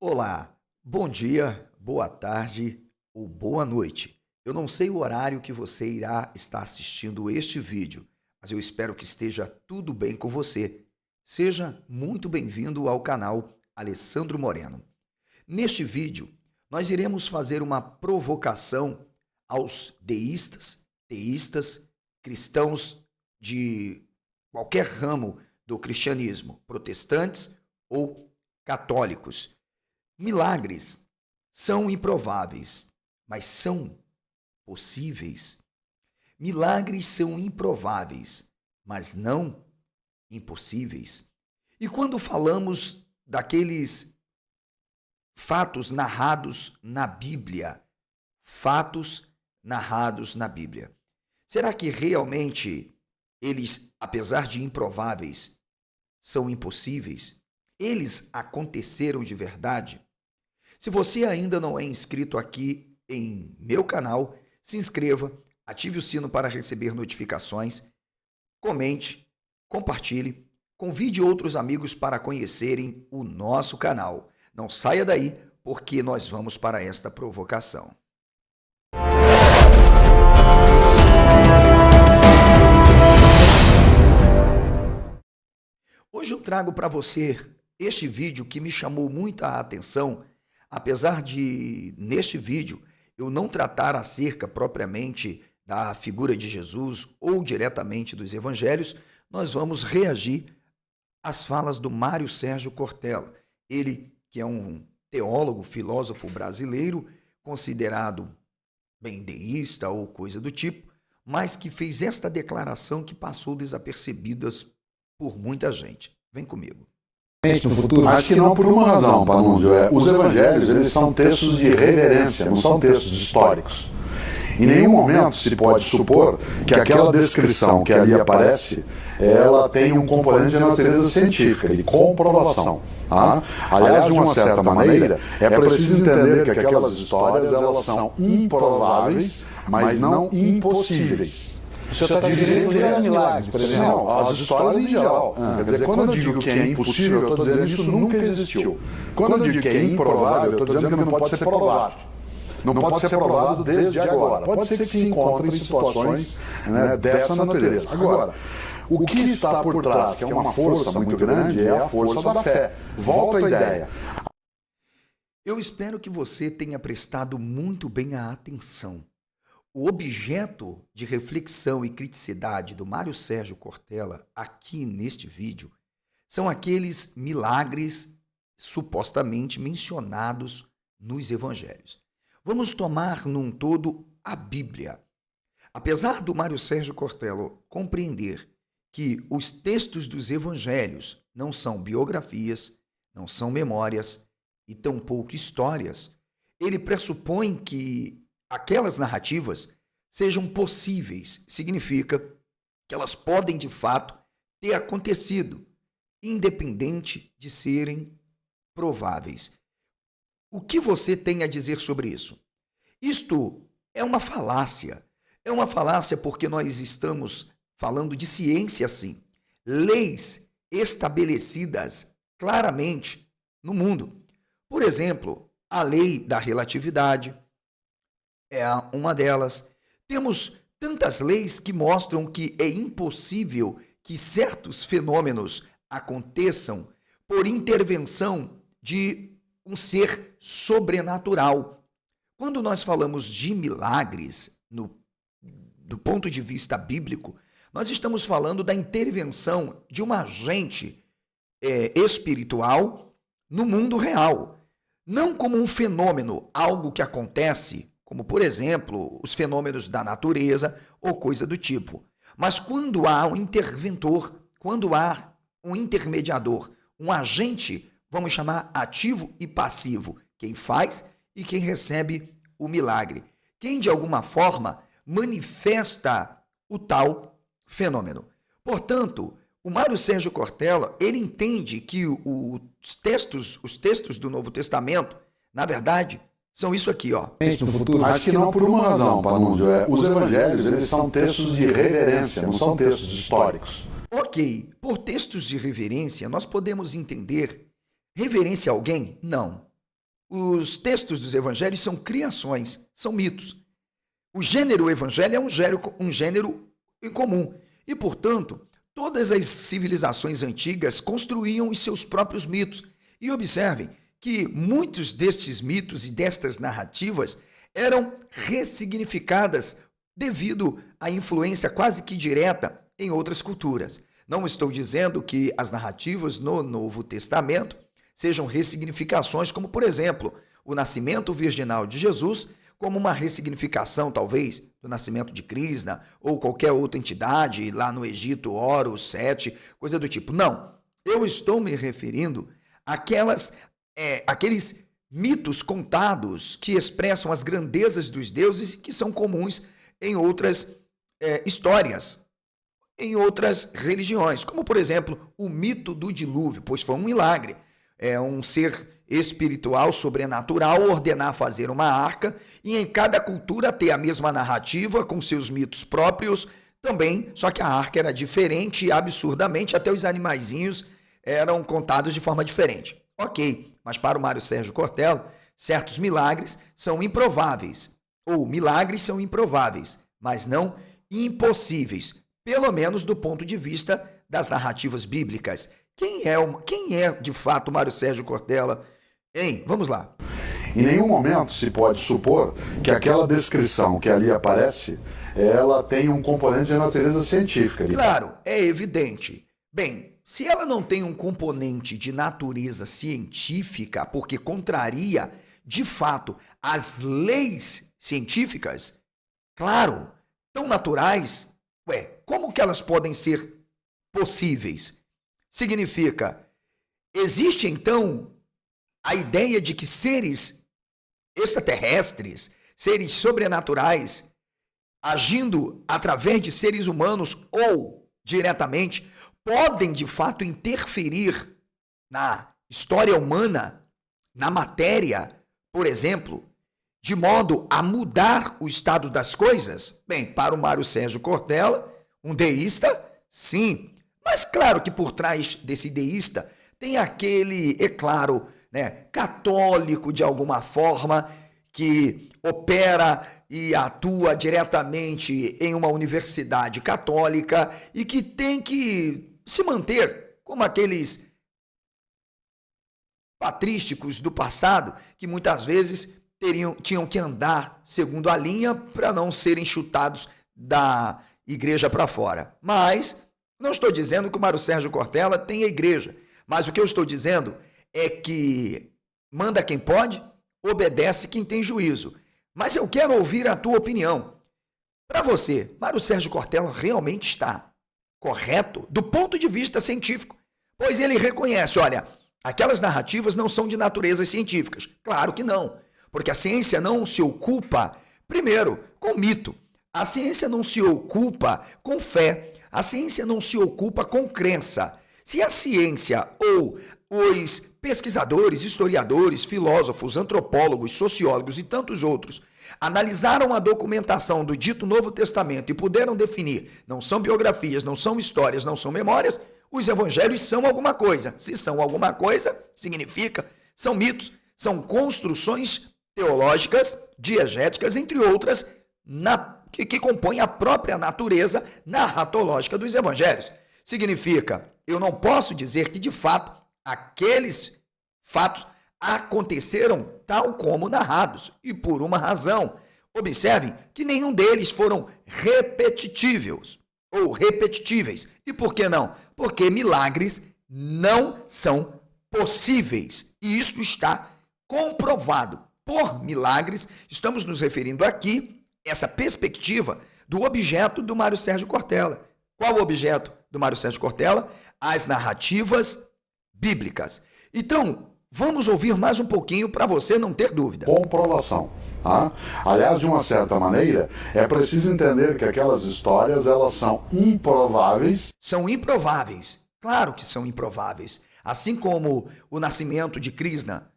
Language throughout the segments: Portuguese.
Olá, bom dia, boa tarde ou boa noite. Eu não sei o horário que você irá estar assistindo este vídeo, mas eu espero que esteja tudo bem com você. Seja muito bem-vindo ao canal Alessandro Moreno. Neste vídeo, nós iremos fazer uma provocação aos deístas, teístas, cristãos de qualquer ramo do cristianismo, protestantes ou católicos. Milagres são improváveis, mas são possíveis. Milagres são improváveis, mas não impossíveis. E quando falamos daqueles fatos narrados na Bíblia, será que realmente eles, apesar de improváveis, são impossíveis? Eles aconteceram de verdade? Se você ainda não é inscrito aqui em meu canal, se inscreva, ative o sino para receber notificações, comente, compartilhe, convide outros amigos para conhecerem o nosso canal. Não saia daí, porque nós vamos para esta provocação. Hoje eu trago para você este vídeo que me chamou muita atenção, apesar de, neste vídeo, eu não tratar acerca propriamente da figura de Jesus ou diretamente dos evangelhos, nós vamos reagir às falas do Mário Sérgio Cortella. Ele, que é um teólogo, filósofo brasileiro, considerado bem deísta ou coisa do tipo, mas que fez esta declaração que passou desapercebidas por muita gente. Vem comigo. No futuro? Acho que não por uma razão, Panunzio. Os evangelhos, eles são textos de reverência, não são textos históricos. Em nenhum momento se pode supor que aquela descrição que ali aparece, ela tem um componente de natureza científica, de comprovação. Tá? Aliás, de uma certa maneira, é preciso entender que aquelas histórias elas são improváveis, mas não impossíveis. O senhor está dizendo que os milagres, por exemplo? Não, as histórias em geral. Quer dizer, quando eu digo que é impossível, eu estou dizendo que isso nunca existiu. Quando eu digo que é improvável, eu estou dizendo que não pode ser provado. Não pode ser provado desde agora. Pode ser que se encontre em situações dessa natureza. Agora, o que está por trás, que é uma força muito grande, é a força da fé. Volto à ideia. Eu espero que você tenha prestado muito bem a atenção. O objeto de reflexão e criticidade do Mário Sérgio Cortella aqui neste vídeo são aqueles milagres supostamente mencionados nos evangelhos. Vamos tomar num todo a Bíblia. Apesar do Mário Sérgio Cortella compreender que os textos dos evangelhos não são biografias, não são memórias e tampouco histórias, ele pressupõe que aquelas narrativas sejam possíveis, significa que elas podem de fato ter acontecido, independente de serem prováveis. O que você tem a dizer sobre isso? Isto é uma falácia. É uma falácia porque nós estamos falando de ciência, sim. Leis estabelecidas claramente no mundo. Por exemplo, a lei da relatividade é uma delas. Temos tantas leis que mostram que é impossível que certos fenômenos aconteçam por intervenção de um ser sobrenatural. Quando nós falamos de milagres, do ponto de vista bíblico, nós estamos falando da intervenção de um agente espiritual no mundo real. Não como um fenômeno, algo que acontece, como, por exemplo, os fenômenos da natureza ou coisa do tipo. Mas quando há um interventor, quando há um intermediador, um agente, vamos chamar ativo e passivo, quem faz e quem recebe o milagre, quem de alguma forma manifesta o tal fenômeno. Portanto, o Mário Sérgio Cortella, ele entende que os textos do Novo Testamento, na verdade, são isso aqui, ó. No futuro? Acho que não por uma razão, Panunzio. Os evangelhos, eles são textos de reverência, não são textos históricos. Ok, por textos de reverência, nós podemos entender reverência a alguém? Não. os textos dos evangelhos são criações, são mitos. O gênero evangelho é um gênero incomum e, portanto, todas as civilizações antigas construíam os seus próprios mitos. E observem que muitos destes mitos e destas narrativas eram ressignificadas devido à influência quase que direta em outras culturas. Não estou dizendo que as narrativas no Novo Testamento sejam ressignificações, como, por exemplo, o nascimento virginal de Jesus, como uma ressignificação, talvez, do nascimento de Krishna ou qualquer outra entidade lá no Egito, Horus, Sete, coisa do tipo. Não, eu estou me referindo àqueles mitos contados que expressam as grandezas dos deuses e que são comuns em outras histórias, em outras religiões, como, por exemplo, o mito do dilúvio, pois foi um milagre. Um ser espiritual, sobrenatural, ordenar fazer uma arca e em cada cultura ter a mesma narrativa com seus mitos próprios também, só que a arca era diferente e absurdamente, até os animaizinhos eram contados de forma diferente. Ok, mas para o Mário Sérgio Cortella, certos milagres são improváveis, ou milagres são improváveis, mas não impossíveis, pelo menos do ponto de vista das narrativas bíblicas. Quem é de fato Mário Sérgio Cortella? Hein? Vamos lá. Em nenhum momento se pode supor que aquela descrição que ali aparece, ela tem um componente de natureza científica. Claro, é evidente. Bem, se ela não tem um componente de natureza científica, porque contraria, de fato, as leis científicas, claro, tão naturais, como que elas podem ser possíveis? Significa, existe então a ideia de que seres extraterrestres, seres sobrenaturais, agindo através de seres humanos ou diretamente, podem de fato interferir na história humana, na matéria, por exemplo, de modo a mudar o estado das coisas? Bem, para o Mário Sérgio Cortella, um deísta, sim. Mas claro que por trás desse deísta tem aquele, é claro, católico de alguma forma, que opera e atua diretamente em uma universidade católica e que tem que se manter como aqueles patrísticos do passado que muitas vezes tinham que andar segundo a linha para não serem chutados da igreja para fora. Mas não estou dizendo que o Mário Sérgio Cortella tem a igreja, mas o que eu estou dizendo é que manda quem pode, obedece quem tem juízo. Mas eu quero ouvir a tua opinião. Para você, Mário Sérgio Cortella realmente está correto do ponto de vista científico? Pois ele reconhece, olha, aquelas narrativas não são de naturezas científicas. Claro que não, porque a ciência não se ocupa, primeiro, com mito. A ciência não se ocupa com fé. A ciência não se ocupa com crença. Se a ciência ou os pesquisadores, historiadores, filósofos, antropólogos, sociólogos e tantos outros analisaram a documentação do dito Novo Testamento e puderam definir, não são biografias, não são histórias, não são memórias, os evangelhos são alguma coisa. Se são alguma coisa, significa, são mitos, são construções teológicas, diegéticas, entre outras, que compõem a própria natureza narratológica dos evangelhos. Significa, eu não posso dizer que de fato aqueles fatos aconteceram tal como narrados, e por uma razão. Observem que nenhum deles foram repetitíveis. E por que não? Porque milagres não são possíveis. E isto está comprovado. Por milagres, estamos nos referindo aqui, essa perspectiva do objeto do Mário Sérgio Cortella. Qual o objeto do Mário Sérgio Cortella? As narrativas bíblicas. Então, vamos ouvir mais um pouquinho para você não ter dúvida. Comprovação. Aliás, de uma certa maneira, é preciso entender que aquelas histórias, elas são improváveis. São improváveis. Claro que são improváveis. Assim como o nascimento de Krishna.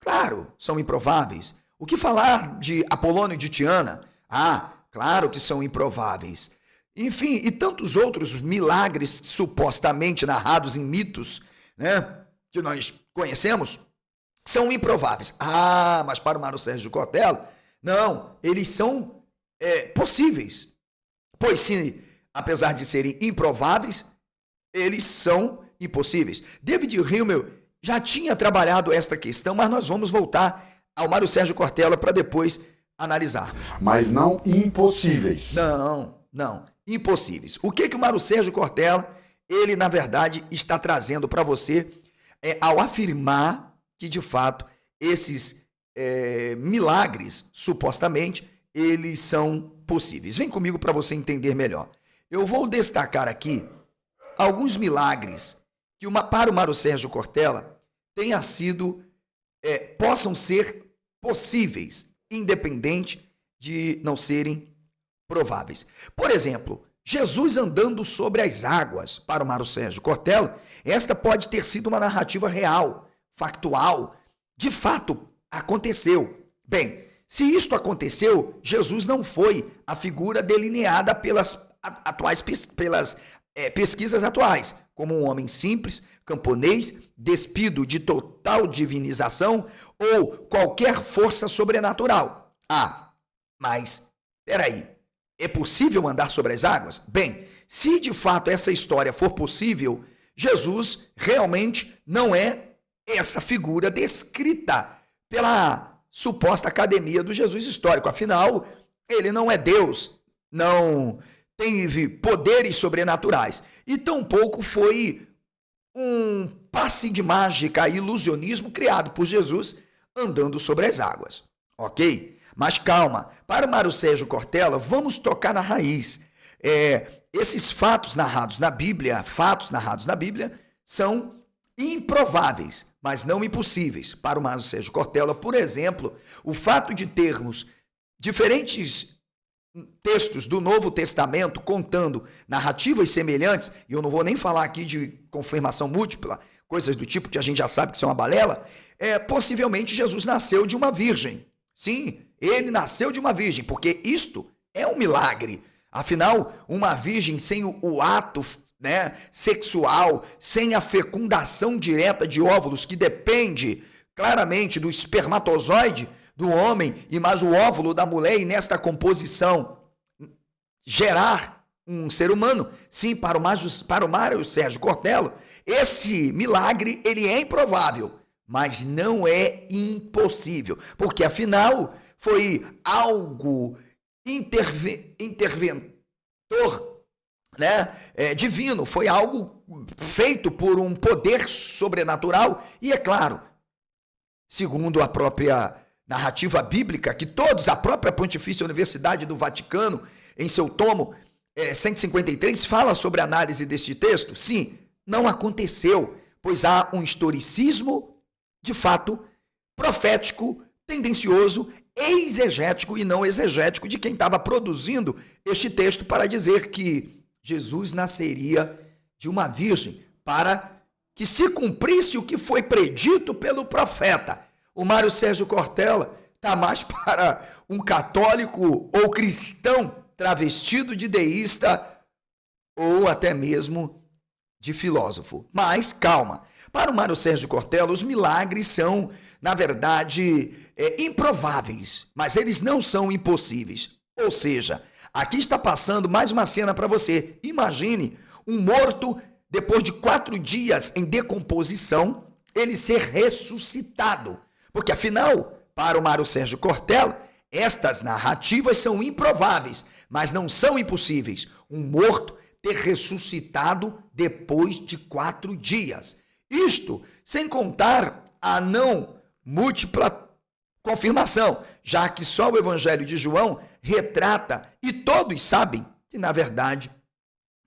Claro, são improváveis. O que falar de Apolônio de Tiana? Claro que são improváveis. Enfim, e tantos outros milagres supostamente narrados em mitos, que nós conhecemos, são improváveis. Ah, mas para o Mário Sérgio Cortella, não, eles são possíveis. Pois sim, apesar de serem improváveis, eles são impossíveis. David Hummel já tinha trabalhado esta questão, mas nós vamos voltar ao Mário Sérgio Cortella para depois analisarmos. Mas não impossíveis. Não, impossíveis. O que o Mário Sérgio Cortella, ele na verdade está trazendo para você ao afirmar que de fato esses milagres, supostamente, eles são possíveis. Vem comigo para você entender melhor. Eu vou destacar aqui alguns milagres que para o Mário Sérgio Cortella tenha sido, possam ser possíveis, independente de não serem prováveis. Por exemplo, Jesus andando sobre as águas, para o Mário Sérgio Cortella, esta pode ter sido uma narrativa real, factual, de fato aconteceu. Bem, se isto aconteceu, Jesus não foi a figura delineada pelas pesquisas atuais, como um homem simples, camponês, despido de total divinização ou qualquer força sobrenatural. Ah, mas, peraí, é possível andar sobre as águas? Bem, se de fato essa história for possível, Jesus realmente não é essa figura descrita pela suposta academia do Jesus histórico. Afinal, ele não é Deus, não teve poderes sobrenaturais. E tampouco foi um passe de mágica e ilusionismo criado por Jesus andando sobre as águas. Ok? Mas calma, para o Mário Sérgio Cortella, vamos tocar na raiz. Esses fatos narrados na Bíblia, são improváveis, mas não impossíveis. Para o Mário Sérgio Cortella, por exemplo, o fato de termos diferentes textos do Novo Testamento contando narrativas semelhantes, e eu não vou nem falar aqui de confirmação múltipla, coisas do tipo que a gente já sabe que são uma balela, possivelmente Jesus nasceu de uma virgem. Sim, ele nasceu de uma virgem, porque isto é um milagre. Afinal, uma virgem sem o ato sexual, sem a fecundação direta de óvulos, que depende claramente do espermatozoide do homem e mais o óvulo da mulher, e nesta composição gerar um ser humano. Sim, para o Mário Sérgio Cortella, esse milagre ele é improvável, mas não é impossível, porque afinal foi algo interventor, divino, foi algo feito por um poder sobrenatural. E é claro, segundo a própria narrativa bíblica, que a própria Pontifícia Universidade do Vaticano, em seu tomo 153, fala sobre a análise deste texto. Sim, não aconteceu, pois há um historicismo, de fato, profético, tendencioso, exegético e não exegético de quem estava produzindo este texto para dizer que Jesus nasceria de uma virgem, para que se cumprisse o que foi predito pelo profeta. O Mário Sérgio Cortella está mais para um católico ou cristão travestido de deísta ou até mesmo de filósofo. Mas calma, para o Mário Sérgio Cortella, os milagres são, na verdade, improváveis, mas eles não são impossíveis. Ou seja, aqui está passando mais uma cena para você. Imagine um morto, depois de 4 dias em decomposição, ele ser ressuscitado. Porque afinal, para o Mário Sérgio Cortella, estas narrativas são improváveis, mas não são impossíveis. Um morto ter ressuscitado depois de 4 dias. Isto sem contar a não múltipla confirmação, já que só o Evangelho de João retrata, e todos sabem que, na verdade,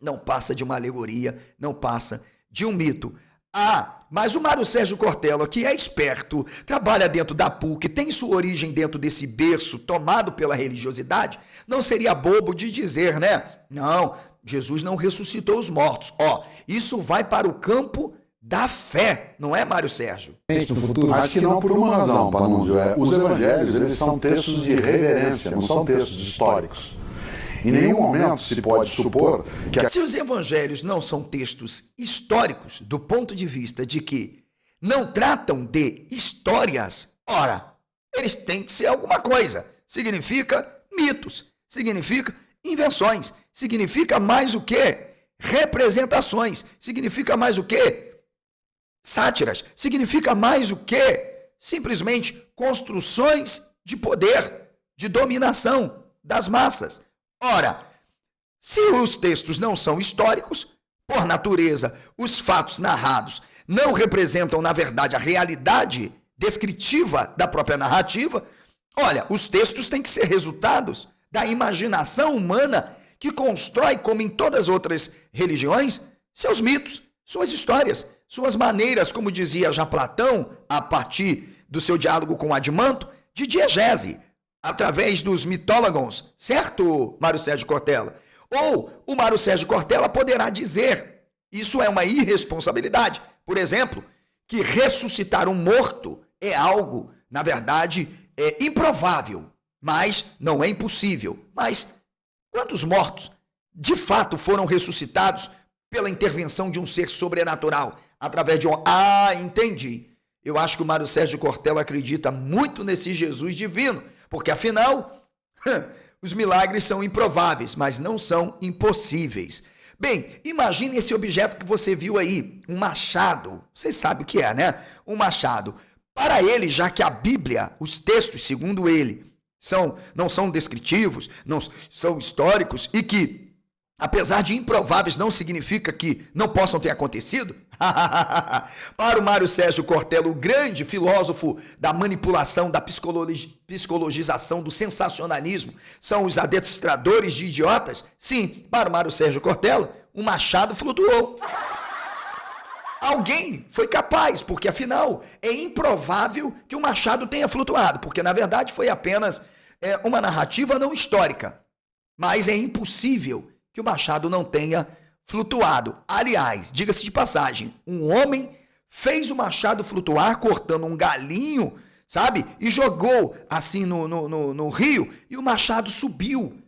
não passa de uma alegoria, não passa de um mito. Ah, mas o Mário Sérgio Cortella, que é esperto, trabalha dentro da PUC, tem sua origem dentro desse berço tomado pela religiosidade, não seria bobo de dizer, Não, Jesus não ressuscitou os mortos. Isso vai para o campo da fé, não é, Mário Sérgio? No futuro. Acho que não por uma razão, Panunzio. Os evangelhos, eles são textos de reverência, não são textos históricos. Em nenhum momento se pode supor que... Se os evangelhos não são textos históricos, do ponto de vista de que não tratam de histórias, ora, eles têm que ser alguma coisa. Significa mitos, significa invenções, significa mais o quê? Representações, significa mais o quê? Sátiras, significa mais o quê? Simplesmente construções de poder, de dominação das massas. Ora, se os textos não são históricos, por natureza, os fatos narrados não representam, na verdade, a realidade descritiva da própria narrativa, olha, os textos têm que ser resultados da imaginação humana que constrói, como em todas as outras religiões, seus mitos, suas histórias, suas maneiras, como dizia já Platão, a partir do seu diálogo com Admanto, de diegese, através dos mitólogos, certo, Mário Sérgio Cortella? Ou o Mário Sérgio Cortella poderá dizer, isso é uma irresponsabilidade, por exemplo, que ressuscitar um morto é algo, na verdade, improvável, mas não é impossível. Mas quantos mortos de fato foram ressuscitados pela intervenção de um ser sobrenatural, através de um... Ah, entendi. Eu acho que o Mário Sérgio Cortella acredita muito nesse Jesus divino, porque afinal, os milagres são improváveis, mas não são impossíveis. Bem, imagine esse objeto que você viu aí, um machado. Você sabe o que é, né? Um machado. Para ele, já que a Bíblia, os textos, segundo ele, não são descritivos, não são históricos e que, apesar de improváveis, não significa que não possam ter acontecido. Para o Mário Sérgio Cortella, o grande filósofo da manipulação, da psicologização, do sensacionalismo, são os adestradores de idiotas? Sim, para o Mário Sérgio Cortella, o machado flutuou. Alguém foi capaz, porque afinal é improvável que o machado tenha flutuado, porque na verdade foi apenas uma narrativa não histórica. Mas é impossível que o machado não tenha flutuado. Aliás, diga-se de passagem, um homem fez o machado flutuar cortando um galinho, sabe? E jogou assim no rio e o machado subiu.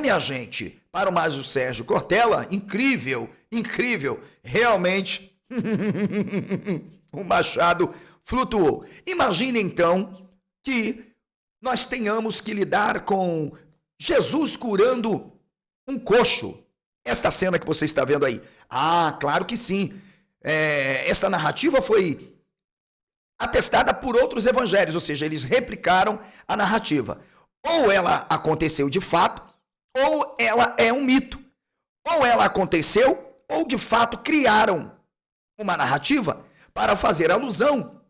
Minha gente, para o Mário Sérgio Cortella, incrível, incrível, realmente o machado flutuou. Imagine então que nós tenhamos que lidar com Jesus curando um coxo. Esta cena que você está vendo aí. Ah, claro que sim. Esta narrativa foi atestada por outros evangelhos, ou seja, eles replicaram a narrativa. Ou ela aconteceu de fato, ou ela é um mito. Ou ela aconteceu, ou de fato criaram uma narrativa para fazer alusão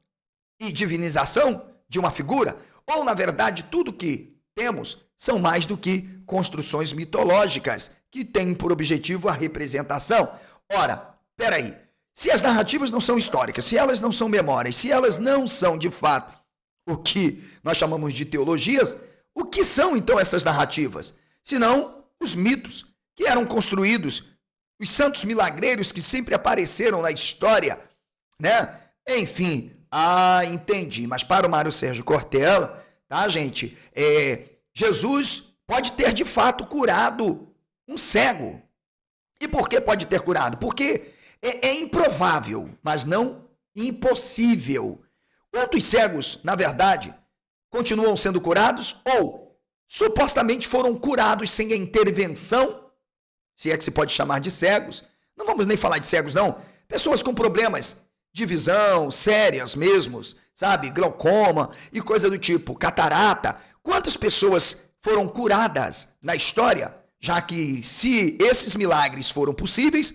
e divinização de uma figura. Ou, na verdade, tudo que temos são mais do que construções mitológicas que têm por objetivo a representação. Ora, peraí, se as narrativas não são históricas, se elas não são memórias, se elas não são, de fato, o que nós chamamos de teologias, o que são, então, essas narrativas? Senão os mitos que eram construídos, os santos milagreiros que sempre apareceram na história, né? Enfim, entendi. Mas para o Mário Sérgio Cortella, tá, gente? Jesus pode ter, de fato, curado um cego. E por que pode ter curado? Porque é improvável, mas não impossível. Quantos cegos, na verdade, continuam sendo curados ou supostamente foram curados sem a intervenção, se é que se pode chamar de cegos? Não vamos nem falar de cegos, não. Pessoas com problemas de visão, sérias mesmos, sabe? Glaucoma e coisa do tipo, catarata. Quantas pessoas foram curadas na história? Já que se esses milagres foram possíveis,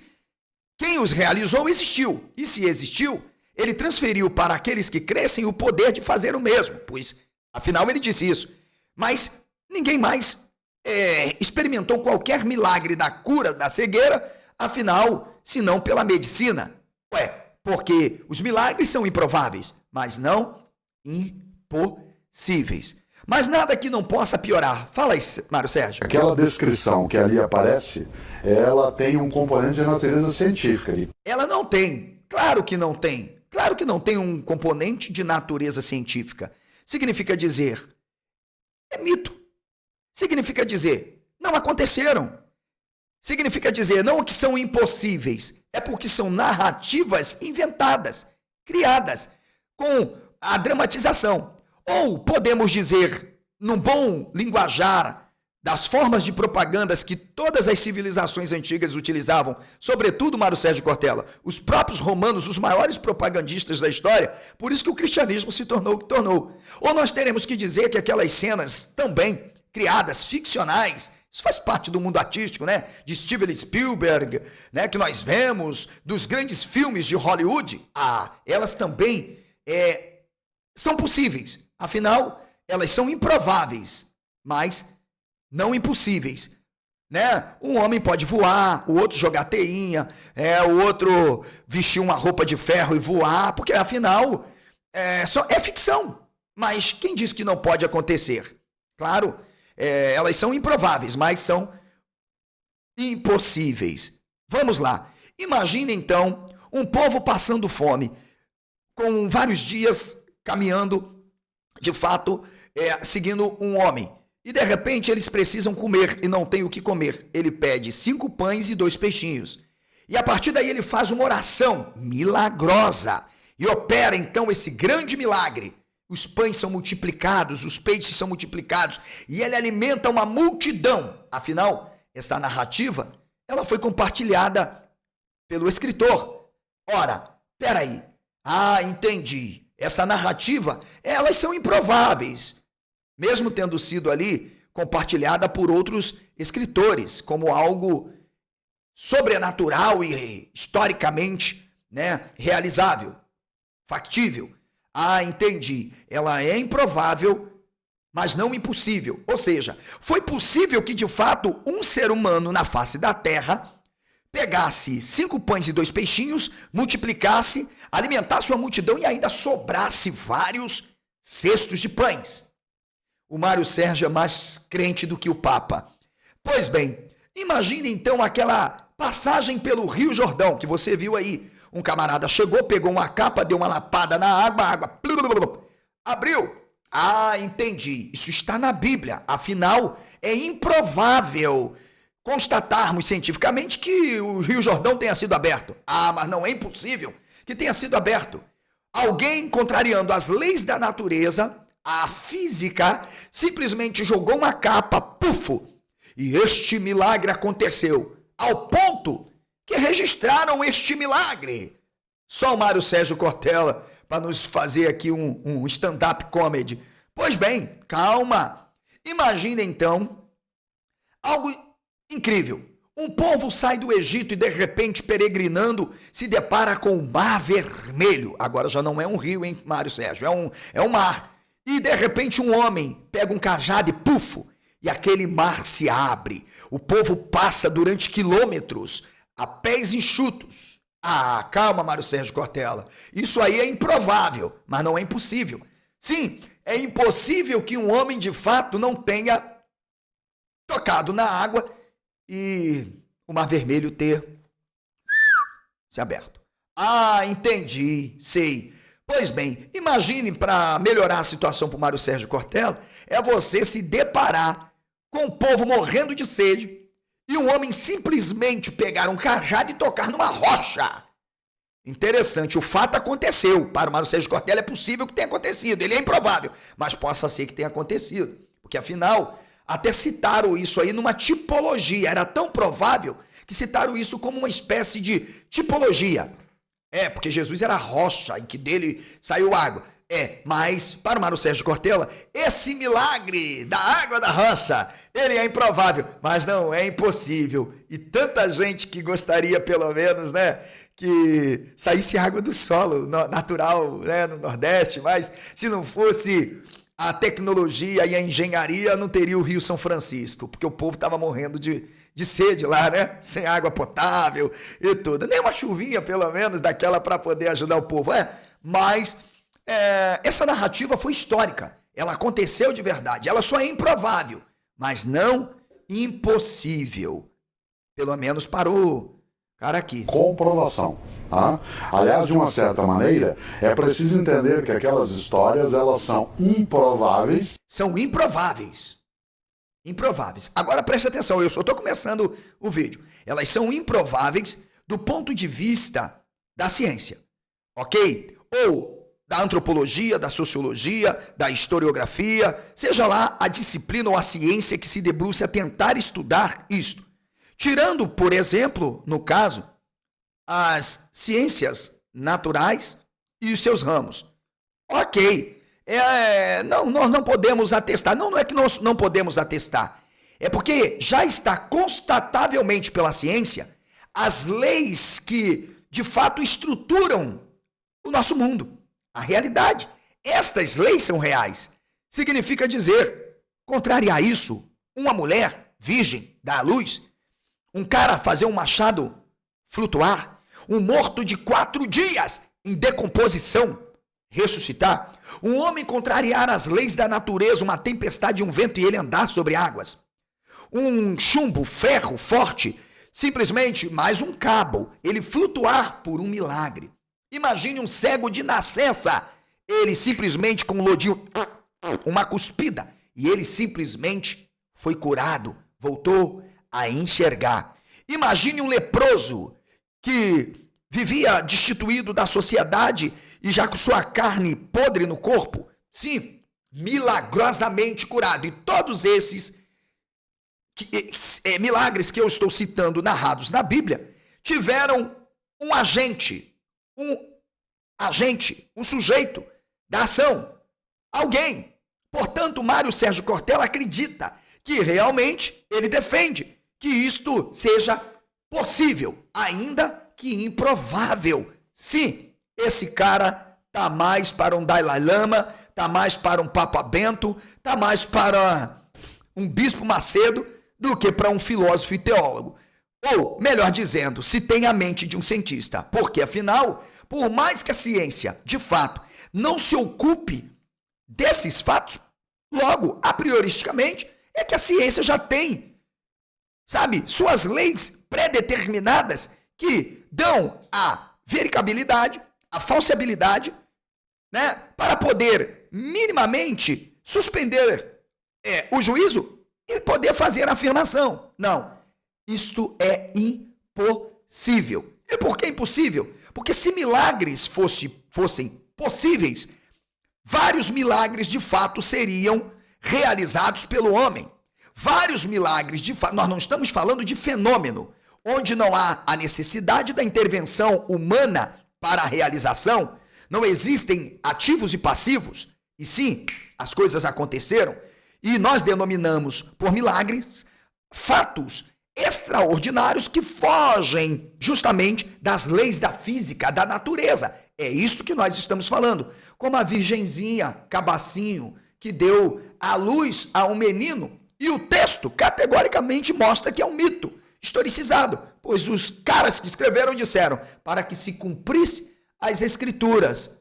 quem os realizou existiu. E se existiu, ele transferiu para aqueles que crescem o poder de fazer o mesmo, pois, afinal, ele disse isso. Mas ninguém mais experimentou qualquer milagre da cura da cegueira, afinal, se não pela medicina. Porque os milagres são improváveis, mas não impossíveis. Mas nada que não possa piorar. Fala aí, Mário Sérgio. Aquela descrição que ali aparece, ela tem um componente de natureza científica ali. Ela não tem. Claro que não tem. Claro que não tem um componente de natureza científica. Significa dizer, é mito. Significa dizer, não aconteceram. Significa dizer, não que são impossíveis, é porque são narrativas inventadas. criadas com a dramatização. Ou podemos dizer, num bom linguajar, das formas de propagandas que todas as civilizações antigas utilizavam, sobretudo Mário Sérgio Cortella, os próprios romanos, os maiores propagandistas da história, por isso que o cristianismo se tornou o que tornou. Ou nós teremos que dizer que aquelas cenas também criadas, ficcionais, isso faz parte do mundo artístico, né? De Steven Spielberg, né? Que nós vemos, dos grandes filmes de Hollywood, elas também são possíveis. Afinal, elas são improváveis, mas não impossíveis, né? Um homem pode voar, o outro jogar teinha, o outro vestir uma roupa de ferro e voar, porque afinal é ficção. Mas quem diz que não pode acontecer? Claro, elas são improváveis, mas são impossíveis. Vamos lá. Imagine então um povo passando fome, com vários dias caminhando, de fato, seguindo um homem. E de repente eles precisam comer e não tem o que comer. Ele pede 5 pães e 2 peixinhos. E a partir daí ele faz uma oração milagrosa e opera então esse grande milagre. Os pães são multiplicados, os peixes são multiplicados e ele alimenta uma multidão. Afinal, essa narrativa ela foi compartilhada pelo escritor. Ora, peraí. Entendi. Essa narrativa, elas são improváveis. Mesmo tendo sido ali compartilhada por outros escritores, como algo sobrenatural e historicamente, né, realizável, factível. Entendi. Ela é improvável, mas não impossível. Ou seja, foi possível que, de fato, um ser humano na face da Terra pegasse 5 pães e 2 peixinhos, multiplicasse, alimentasse uma multidão e ainda sobrasse vários cestos de pães. O Mário Sérgio é mais crente do que o Papa. Pois bem, imagine então aquela passagem pelo Rio Jordão, que você viu aí. Um camarada chegou, pegou uma capa, deu uma lapada na água, a água abriu. Entendi. Isso está na Bíblia. Afinal, é improvável constatarmos cientificamente que o Rio Jordão tenha sido aberto. Mas não é impossível que tenha sido aberto. Alguém, contrariando as leis da natureza, a física, simplesmente jogou uma capa, pufo, e este milagre aconteceu, ao ponto que registraram este milagre. Só o Mário Sérgio Cortella para nos fazer aqui um stand-up comedy. Pois bem, calma. Imagine então algo incrível. Um povo sai do Egito e de repente, peregrinando, se depara com o Mar Vermelho. Agora já não é um rio, hein, Mário Sérgio? É um mar. E de repente um homem pega um cajado e pufo, e aquele mar se abre. O povo passa durante quilômetros a pés enxutos. Calma, Mário Sérgio Cortella. Isso aí é improvável, mas não é impossível. Sim, é impossível que um homem de fato não tenha tocado na água e o Mar Vermelho ter se aberto. Entendi, sei. Pois bem, imagine, para melhorar a situação para o Mário Sérgio Cortella, é você se deparar com o povo morrendo de sede e um homem simplesmente pegar um cajado e tocar numa rocha. Interessante, o fato aconteceu. Para o Mário Sérgio Cortella é possível que tenha acontecido, ele é improvável, mas possa ser que tenha acontecido, porque afinal, até citaram isso aí numa tipologia, era tão provável que citaram isso como uma espécie de tipologia. Porque Jesus era rocha e que dele saiu água. Mas para o Mário Sérgio Cortella, esse milagre da água da rocha, ele é improvável, mas não é impossível. E tanta gente que gostaria, pelo menos, né, que saísse água do solo natural, né, no Nordeste, mas se não fosse a tecnologia e a engenharia, não teria o Rio São Francisco, porque o povo estava morrendo de sede lá, né? Sem água potável e tudo. Nem uma chuvinha, pelo menos, daquela para poder ajudar o povo. Mas essa narrativa foi histórica. Ela aconteceu de verdade. Ela só é improvável, mas não impossível. Pelo menos para o cara aqui. Comprovação. Aliás, de uma certa maneira, é preciso entender que aquelas histórias, elas são improváveis. São improváveis. Improváveis. Agora preste atenção, eu só estou começando o vídeo. Elas são improváveis do ponto de vista da ciência, ok? ou da antropologia, da sociologia, da historiografia, seja lá a disciplina ou a ciência que se debruce a tentar estudar isto. Tirando, por exemplo, no caso, as ciências naturais e os seus ramos. Ok, nós não podemos atestar. Não é que nós não podemos atestar. É porque já está constatavelmente pela ciência as leis que, de fato, estruturam o nosso mundo. A realidade. Estas leis são reais. Significa dizer, contrário a isso, uma mulher virgem dá à luz, um cara fazer um machado flutuar, um morto de 4 dias em decomposição ressuscitar, um homem contrariar as leis da natureza, uma tempestade, um vento e ele andar sobre águas, um chumbo, ferro forte, simplesmente mais um cabo, ele flutuar por um milagre. Imagine um cego de nascença, ele simplesmente com um lodinho, uma cuspida, e ele simplesmente foi curado, voltou a enxergar. Imagine um leproso que vivia destituído da sociedade e já com sua carne podre no corpo, sim, milagrosamente curado. E todos esses milagres que eu estou citando, narrados na Bíblia, tiveram um agente, um sujeito da ação, alguém. Portanto, Mário Sérgio Cortella acredita que realmente ele defende que isto seja possível, ainda que improvável. Sim, esse cara tá mais para um Dalai Lama, tá mais para um Papa Bento, tá mais para um Bispo Macedo do que para um filósofo e teólogo. Ou, melhor dizendo, se tem a mente de um cientista. Porque, afinal, por mais que a ciência, de fato, não se ocupe desses fatos, logo, a prioristicamente, é que a ciência já tem, sabe, suas leis pré-determinadas que dão a verificabilidade, a falsibilidade, né, para poder minimamente suspender o juízo e poder fazer a afirmação. Não, isto é impossível. E por que impossível? Porque se milagres fossem possíveis, vários milagres de fato seriam realizados pelo homem. Vários milagres de fato. Nós não estamos falando de fenômeno, onde não há a necessidade da intervenção humana para a realização. Não existem ativos e passivos. E sim, as coisas aconteceram. E nós denominamos por milagres fatos extraordinários que fogem justamente das leis da física, da natureza. É isto que nós estamos falando. Como a virgenzinha, cabacinho, que deu à luz a um menino. E o texto categoricamente mostra que é um mito historicizado, pois os caras que escreveram disseram para que se cumprisse as escrituras.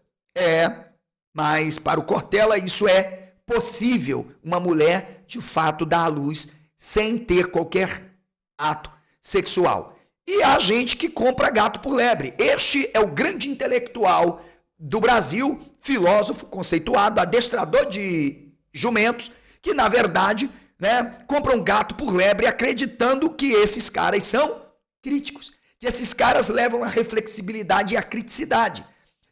Mas para o Cortella isso é possível, uma mulher de fato dar à luz sem ter qualquer ato sexual. E há gente que compra gato por lebre. Este é o grande intelectual do Brasil, filósofo conceituado, adestrador de jumentos, que na verdade, compra um gato por lebre acreditando que esses caras são críticos, que esses caras levam a reflexibilidade e a criticidade.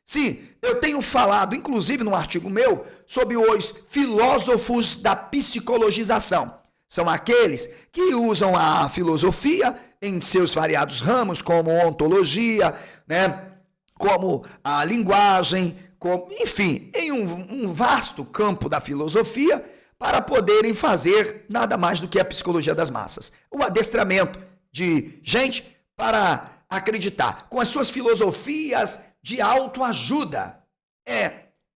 Sim, eu tenho falado, inclusive num artigo meu, sobre os filósofos da psicologização. São aqueles que usam a filosofia em seus variados ramos, como ontologia, como a linguagem, enfim, em um vasto campo da filosofia, para poderem fazer nada mais do que a psicologia das massas. O adestramento de gente para acreditar com as suas filosofias de autoajuda.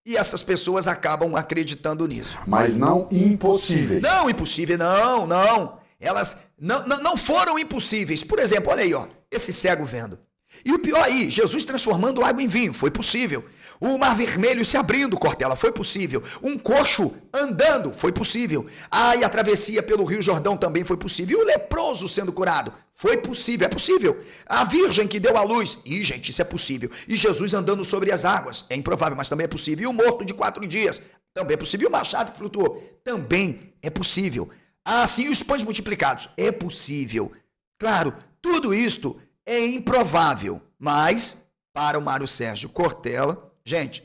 E essas pessoas acabam acreditando nisso. Mas não impossíveis. Não impossível, não. Elas não foram impossíveis. Por exemplo, olha aí, ó, esse cego vendo. E o pior aí, Jesus transformando água em vinho, foi possível. O mar vermelho se abrindo, Cortella, foi possível. Um coxo andando, foi possível. E a travessia pelo Rio Jordão também foi possível. E o leproso sendo curado, foi possível, é possível. A virgem que deu à luz, gente, isso é possível. E Jesus andando sobre as águas, é improvável, mas também é possível. E o morto de 4 dias, também é possível. E o machado que flutuou, também é possível. Sim, os pães multiplicados, é possível. Claro, tudo isto é improvável, mas para o Mário Sérgio Cortella Gente,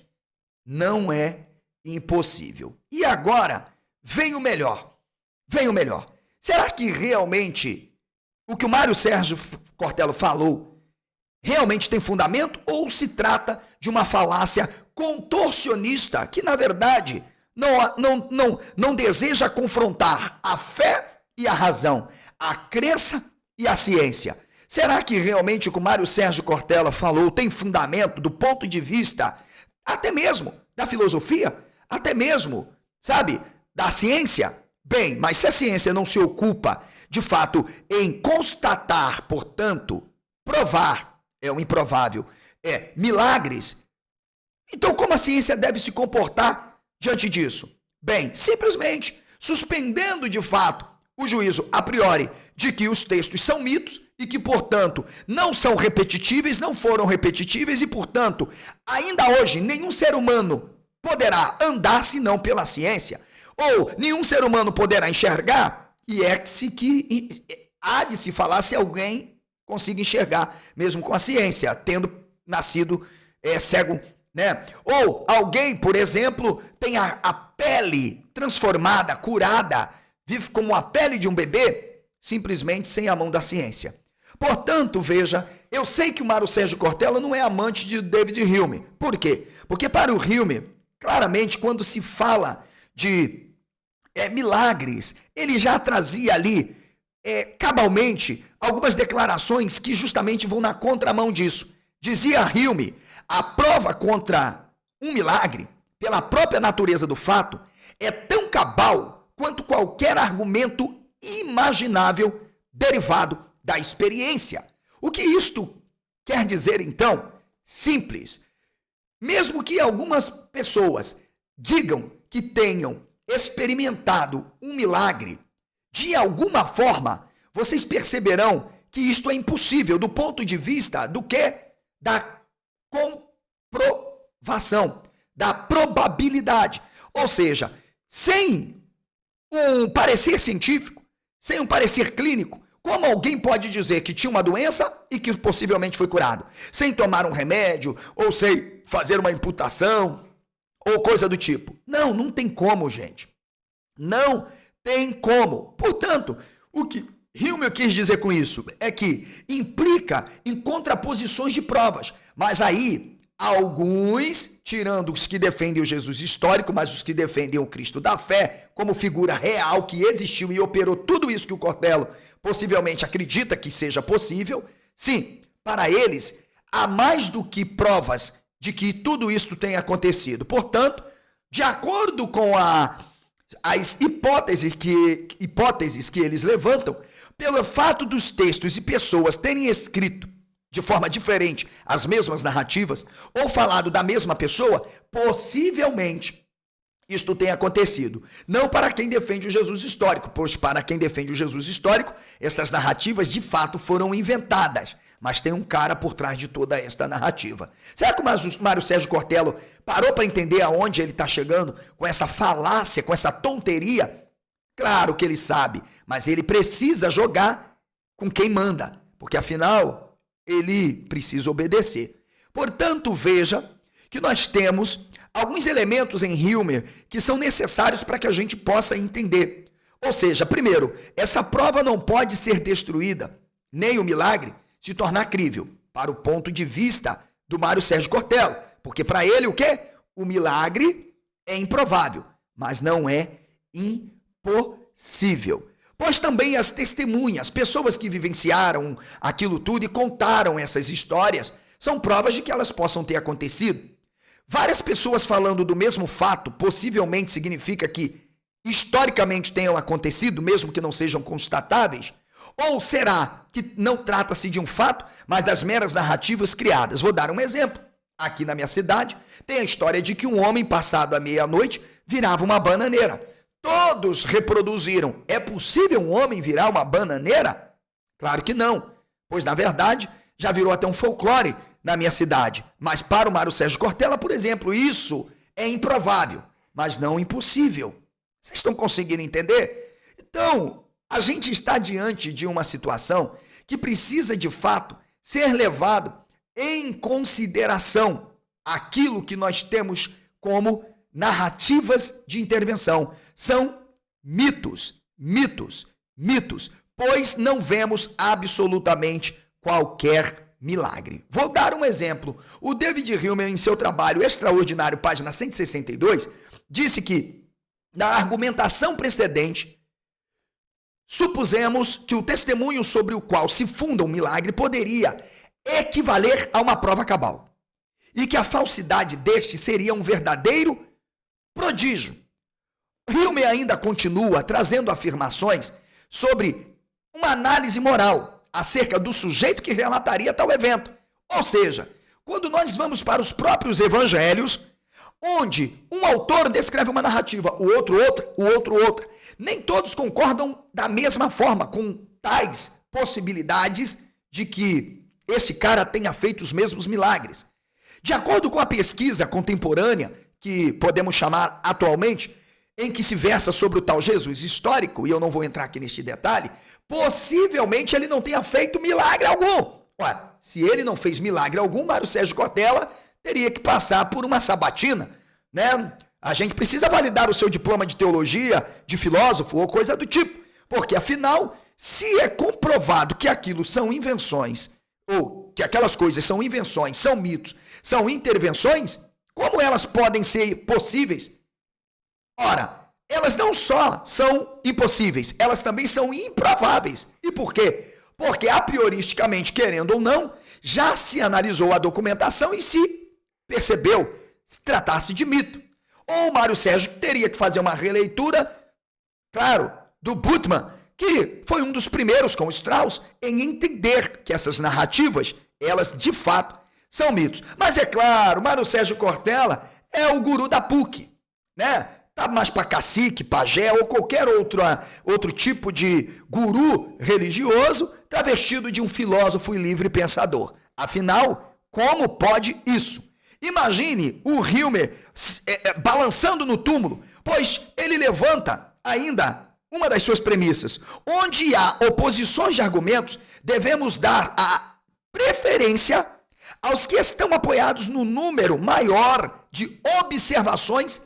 não é impossível. E agora, vem o melhor. Vem o melhor. Será que realmente o que o Mário Sérgio Cortella falou realmente tem fundamento? Ou se trata de uma falácia contorcionista que, na verdade, não deseja confrontar a fé e a razão, a crença e a ciência? Será que realmente o que o Mário Sérgio Cortella falou tem fundamento do ponto de vista até mesmo da filosofia, até mesmo, sabe, da ciência? Bem, mas se a ciência não se ocupa, de fato, em constatar, portanto, provar, é o improvável, milagres, então como a ciência deve se comportar diante disso? Bem, simplesmente suspendendo, de fato, o juízo a priori de que os textos são mitos e que, portanto, não são repetitíveis, não foram repetitíveis e, portanto, ainda hoje nenhum ser humano poderá andar senão pela ciência, ou nenhum ser humano poderá enxergar, e é-se que há de se falar se alguém consiga enxergar, mesmo com a ciência, tendo nascido cego, né? Ou alguém, por exemplo, tem a pele transformada, curada, vive como a pele de um bebê, simplesmente sem a mão da ciência. Portanto, veja, eu sei que o Mário Sérgio Cortella não é amante de David Hume. Por quê? Porque para o Hume, claramente, quando se fala de milagres, ele já trazia ali, cabalmente, algumas declarações que justamente vão na contramão disso. Dizia Hume, a prova contra um milagre, pela própria natureza do fato, é tão cabal quanto qualquer argumento imaginável derivado da experiência. O que isto quer dizer, então? Simples. Mesmo que algumas pessoas digam que tenham experimentado um milagre, de alguma forma, vocês perceberão que isto é impossível do ponto de vista do quê? Da comprovação, da probabilidade. Ou seja, sem um parecer científico, sem um parecer clínico, como alguém pode dizer que tinha uma doença e que possivelmente foi curado? Sem tomar um remédio, ou sem fazer uma imputação, ou coisa do tipo. Não tem como, gente. Não tem como. Portanto, o que Hume quis dizer com isso é que implica em contraposições de provas. Mas aí, alguns, tirando os que defendem o Jesus histórico, mas os que defendem o Cristo da fé, como figura real que existiu e operou tudo isso que o Cortella possivelmente acredita que seja possível, sim, para eles, há mais do que provas de que tudo isso tenha acontecido. Portanto, de acordo com as hipóteses que eles levantam, pelo fato dos textos e pessoas terem escrito de forma diferente as mesmas narrativas, ou falado da mesma pessoa, possivelmente isto tenha acontecido. Não para quem defende o Jesus histórico, pois para quem defende o Jesus histórico, essas narrativas de fato foram inventadas, mas tem um cara por trás de toda esta narrativa. Será que o Mário Sérgio Cortella parou para entender aonde ele está chegando com essa falácia, com essa tonteria? Claro que ele sabe, mas ele precisa jogar com quem manda, porque afinal ele precisa obedecer. Portanto, veja que nós temos alguns elementos em Hume que são necessários para que a gente possa entender. Ou seja, primeiro, essa prova não pode ser destruída, nem o milagre se tornar crível, para o ponto de vista do Mário Sérgio Cortella. Porque para ele o quê? O milagre é improvável, mas não é impossível. Pois também as testemunhas, pessoas que vivenciaram aquilo tudo e contaram essas histórias, são provas de que elas possam ter acontecido. Várias pessoas falando do mesmo fato possivelmente significa que historicamente tenham acontecido, mesmo que não sejam constatáveis? Ou será que não trata-se de um fato, mas das meras narrativas criadas? Vou dar um exemplo. Aqui na minha cidade tem a história de que um homem passado a meia-noite virava uma bananeira. Todos reproduziram. É possível um homem virar uma bananeira? Claro que não, pois na verdade já virou até um folclore na minha cidade. Mas para o Mário Sérgio Cortella, por exemplo, isso é improvável, mas não impossível. Vocês estão conseguindo entender? Então, a gente está diante de uma situação que precisa de fato ser levado em consideração. aquilo que nós temos como narrativas de intervenção. São mitos, pois não vemos absolutamente qualquer milagre. Vou dar um exemplo. O David Hillman, em seu trabalho extraordinário, página 162, disse que, na argumentação precedente, supusemos que o testemunho sobre o qual se funda um milagre poderia equivaler a uma prova cabal, e que a falsidade deste seria um verdadeiro prodígio. Hillman ainda continua trazendo afirmações sobre uma análise moral acerca do sujeito que relataria tal evento. Ou seja, quando nós vamos para os próprios evangelhos, onde um autor descreve uma narrativa, o outro outra, nem todos concordam da mesma forma com tais possibilidades de que esse cara tenha feito os mesmos milagres. De acordo com a pesquisa contemporânea, que podemos chamar atualmente, em que se versa sobre o tal Jesus histórico, e eu não vou entrar aqui neste detalhe, possivelmente ele não tenha feito milagre algum. Ué, se ele não fez milagre algum, Mário Sérgio Cortella teria que passar por uma sabatina, né? A gente precisa validar o seu diploma de teologia, de filósofo ou coisa do tipo, porque afinal, se é comprovado que aquilo são invenções, ou que aquelas coisas são invenções, são mitos, são intervenções, como elas podem ser possíveis? Ora, elas não só são impossíveis, elas também são improváveis. E por quê? Porque, a prioristicamente, querendo ou não, já se analisou a documentação e se percebeu se tratasse de mito. Ou o Mário Sérgio teria que fazer uma releitura, claro, do Bultmann, que foi um dos primeiros com Strauss em entender que essas narrativas, elas de fato são mitos. Mas é claro, Mário Sérgio Cortella é o guru da PUC, né? Tá mais para cacique, pajé ou qualquer outro tipo de guru religioso travestido de um filósofo e livre pensador. Afinal, como pode isso? Imagine o Hillman balançando no túmulo, pois ele levanta ainda uma das suas premissas. Onde há oposições de argumentos, devemos dar a preferência aos que estão apoiados no número maior de observações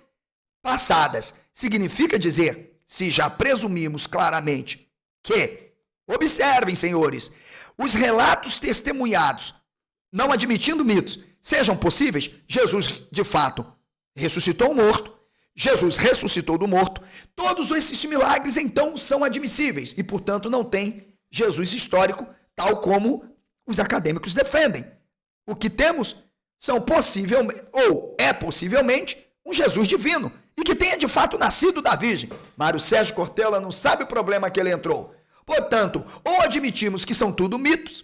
passadas. Significa dizer, se já presumimos claramente que, observem, senhores, os relatos testemunhados, não admitindo mitos, sejam possíveis, Jesus, de fato, ressuscitou o morto, Jesus ressuscitou do morto, todos esses milagres, então, são admissíveis e, portanto, não tem Jesus histórico, tal como os acadêmicos defendem. O que temos são possivelmente um Jesus divino e que tenha de fato nascido da Virgem. Mário Sérgio Cortella não sabe o problema que ele entrou. Portanto, ou admitimos que são tudo mitos,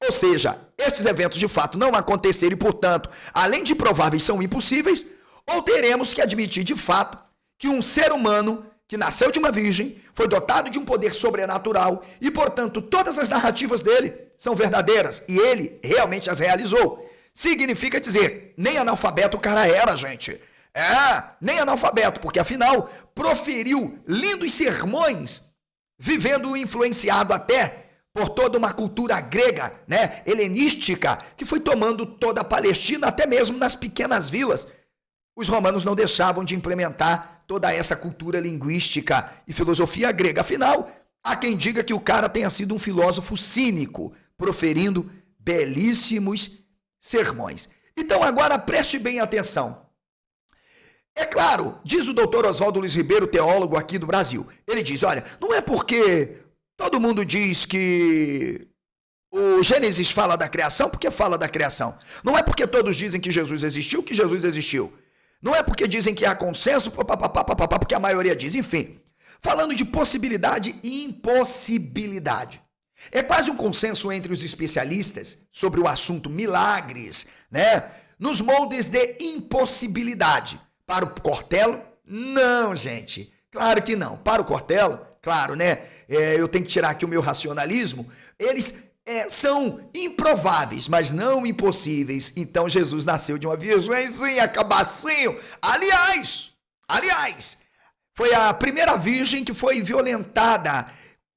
ou seja, estes eventos de fato não aconteceram e, portanto, além de improváveis, são impossíveis, ou teremos que admitir de fato que um ser humano que nasceu de uma virgem, foi dotado de um poder sobrenatural e, portanto, todas as narrativas dele são verdadeiras e ele realmente as realizou. Significa dizer, nem analfabeto o cara era, gente. Nem analfabeto, porque afinal proferiu lindos sermões, vivendo influenciado até por toda uma cultura grega, né, helenística, que foi tomando toda a Palestina, até mesmo nas pequenas vilas. Os romanos não deixavam de implementar toda essa cultura linguística e filosofia grega. Afinal, há quem diga que o cara tenha sido um filósofo cínico, proferindo belíssimos sermões. Então agora preste bem atenção. É claro, diz o doutor Oswaldo Luiz Ribeiro, teólogo aqui do Brasil. Ele diz, olha, não é porque todo mundo diz que o Gênesis fala da criação, porque fala da criação. Não é porque todos dizem que Jesus existiu, que Jesus existiu. Não é porque dizem que há consenso, porque a maioria diz. Enfim, falando de possibilidade e impossibilidade. É quase um consenso entre os especialistas sobre o assunto milagres, né? Nos moldes de impossibilidade. Para o Cortella, não, gente. Claro que não. Para o Cortella, claro, né? Eu tenho que tirar aqui o meu racionalismo. Eles são improváveis, mas não impossíveis. Então Jesus nasceu de uma virgenzinha, cabacinho. Aliás, foi a primeira virgem que foi violentada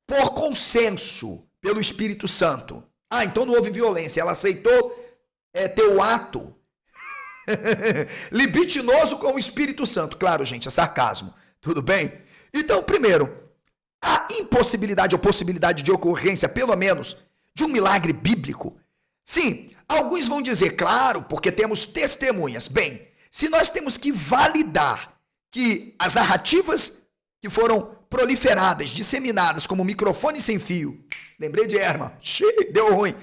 por consenso pelo Espírito Santo. Então não houve violência. Ela aceitou ter o ato libidinoso com o Espírito Santo. Claro, gente, é sarcasmo. Tudo bem? Então, primeiro, a impossibilidade ou possibilidade de ocorrência, pelo menos, de um milagre bíblico. Sim, alguns vão dizer, claro, porque temos testemunhas. Bem, se nós temos que validar que as narrativas que foram proliferadas, disseminadas como microfone sem fio, lembrei de Herman, deu ruim,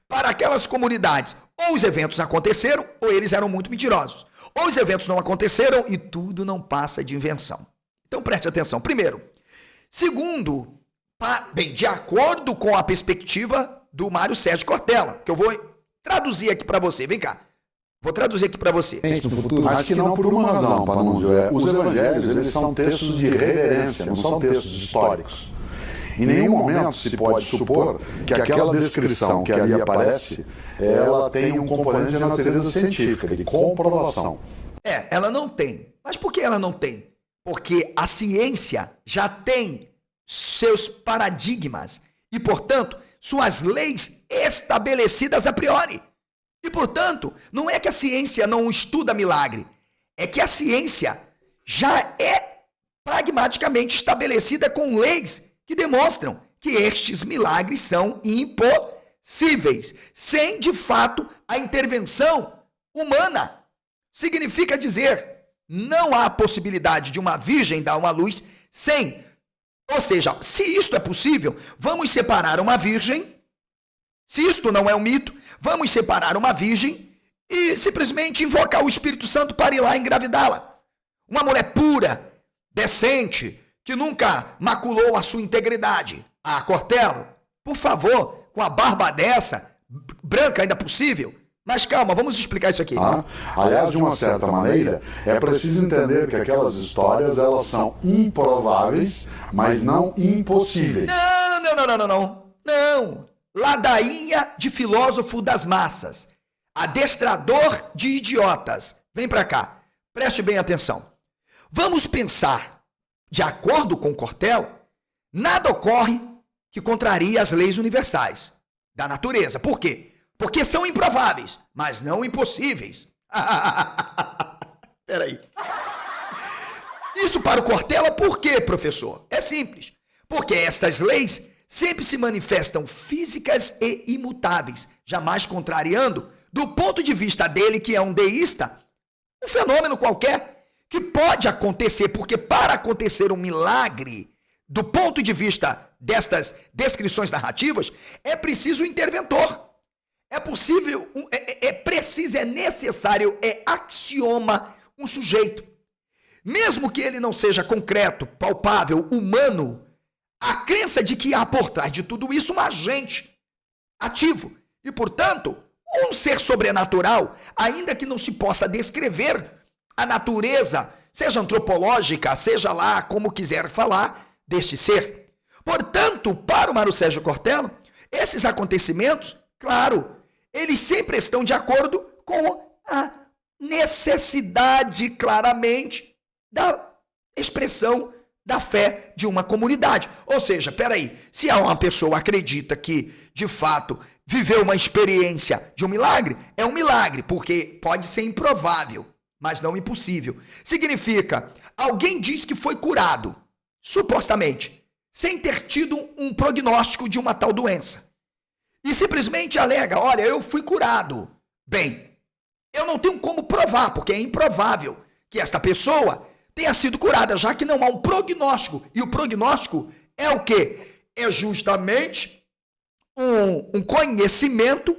para aquelas comunidades, ou os eventos aconteceram, ou eles eram muito mentirosos. Ou os eventos não aconteceram e tudo não passa de invenção. Então preste atenção. Primeiro. Segundo, bem, de acordo com a perspectiva do Mário Sérgio Cortella, que eu vou traduzir aqui para você. Vem cá. Vou traduzir aqui para você. No futuro, Acho que não por uma razão, Panunzio. Os evangelhos, eles são textos de reverência, não são textos históricos. Em nenhum momento se pode supor que aquela descrição que ali aparece, ela tem um componente de natureza científica, de comprovação. Ela não tem. Mas por que ela não tem? Porque a ciência já tem seus paradigmas e, portanto, suas leis estabelecidas a priori. E, portanto, não é que a ciência não estuda milagre, é que a ciência já é pragmaticamente estabelecida com leis que demonstram que estes milagres são impossíveis, sem, de fato, a intervenção humana. Significa dizer, não há possibilidade de uma virgem dar uma luz sem. Ou seja, se isto é possível, vamos separar uma virgem. Se isto não é um mito, vamos separar uma virgem e simplesmente invocar o Espírito Santo para ir lá engravidá-la. Uma mulher pura, decente, que nunca maculou a sua integridade. Ah, Cortella, por favor, com a barba dessa, branca ainda possível. Mas calma, vamos explicar isso aqui. Aliás, de uma certa maneira, é preciso entender que aquelas histórias, elas são improváveis, mas não impossíveis. Não. Ladainha de filósofo das massas. Adestrador de idiotas. Vem pra cá. Preste bem atenção. Vamos pensar, de acordo com Cortella, nada ocorre que contraria as leis universais da natureza. Por quê? Porque são improváveis, mas não impossíveis. Peraí. Isso para o Cortella, por quê, professor? É simples. Porque estas leis sempre se manifestam físicas e imutáveis, jamais contrariando, do ponto de vista dele, que é um deísta, um fenômeno qualquer que pode acontecer, porque para acontecer um milagre, do ponto de vista destas descrições narrativas, é preciso um interventor. É possível, é necessário, é axioma um sujeito. Mesmo que ele não seja concreto, palpável, humano, a crença de que há por trás de tudo isso um agente ativo e, portanto, um ser sobrenatural, ainda que não se possa descrever a natureza, seja antropológica, seja lá como quiser falar, deste ser. Portanto, para o Mário Sérgio Cortella, esses acontecimentos, claro, eles sempre estão de acordo com a necessidade, claramente, da expressão da fé de uma comunidade. Ou seja, peraí, se uma pessoa acredita que, de fato, viveu uma experiência de um milagre, é um milagre, porque pode ser improvável, mas não impossível. Significa, alguém diz que foi curado, supostamente, sem ter tido um prognóstico de uma tal doença. E simplesmente alega, olha, eu fui curado. Bem, eu não tenho como provar, porque é improvável que esta pessoa tenha sido curada, já que não há um prognóstico. E o prognóstico é o quê? É justamente um conhecimento